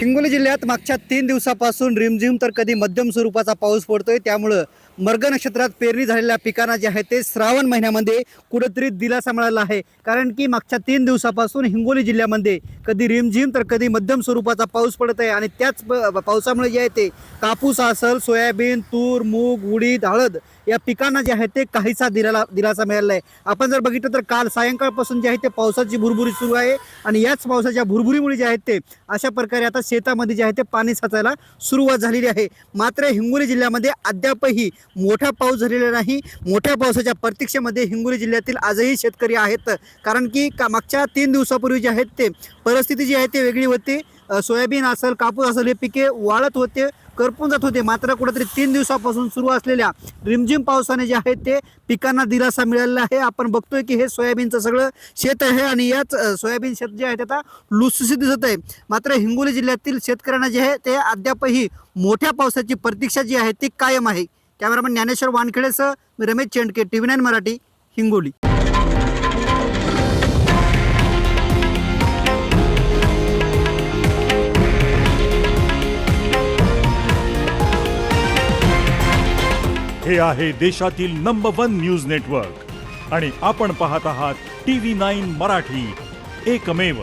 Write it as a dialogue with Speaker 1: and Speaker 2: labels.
Speaker 1: हिंगोली जिल्ह्यात मागच्या 3 दिवसापासून रिमझिम तर कधी मध्यम स्वरूपाचा पाऊस पडतोय। त्यामुळे मर्ग नक्षत्रात पेरणी झालेल्या पिकांना जे आहे ते श्रावण महिन्यामध्ये कुठेतरी दिलासा मिळाला आहे। कारण की मागच्या 3 दिवसापासून हिंगोली जिल्ह्यामध्ये कधी रिमझिम तर कधी मध्यम स्वरूपाचा पाऊस पडत आहे आणि त्याच पावसामुळे जे आहे ते कापूस असेल, सोयाबीन, तूर, मूग, उडीद, हळद या पिकांना जे आहे ते काहीसा दिलासा मिळाला आहे। आपण जर बघितलं तर काल सायंकाळपासून जे आहे ते पावसाची भुरभुरी सुरू आहे आणि याच पावसाच्या भुरभुरीमुळे जे आहे ते अशा प्रकारे आता शेतामध्ये जे आहे ते पाणी साचायला सुरुवात झालेली आहे। मात्र हिंगोली जिल्ह्यामध्ये अद्यापही मोठा पाऊस झालेला नाही। मोठ्या पावसाच्या प्रतीक्षेमध्ये हिंगोली जिल्ह्यातील आजही शेतकरी आहेत। कारण की मागच्या 3 दिवसापूर्वी जे आहेत ते परिस्थिती जी आहे ते वेगळी होती। सोयाबीन असेल, कापूस असेल हे पिके वाळत होते, करपून जात होते। मात्र कुठेतरी 3 दिवसापासून सुरू असलेल्या रिमझिम पावसाने जे आहे ते पिकांना दिलासा मिळालेला आहे। आपण बघतोय की हे सोयाबीनचं सगळं शेत आहे आणि याच सोयाबीन शेत जे आहे ते आता लुसलुसीत दिसत आहे। मात्र हिंगोली जिल्ह्यातील शेतकऱ्यांना जे आहे ते अद्यापही मोठ्या पावसाची प्रतीक्षा जी आहे ती कायम आहे। कॅमेरामन ज्ञानेश्वर वानखेडेसह मी रमेश चेंडके, TV9 मराठी, हिंगोली।
Speaker 2: हे आहे देशातील नंबर 1 न्यूज नेटवर्क आणि आपण पाहत आहात TV9 मराठी, एकमेव।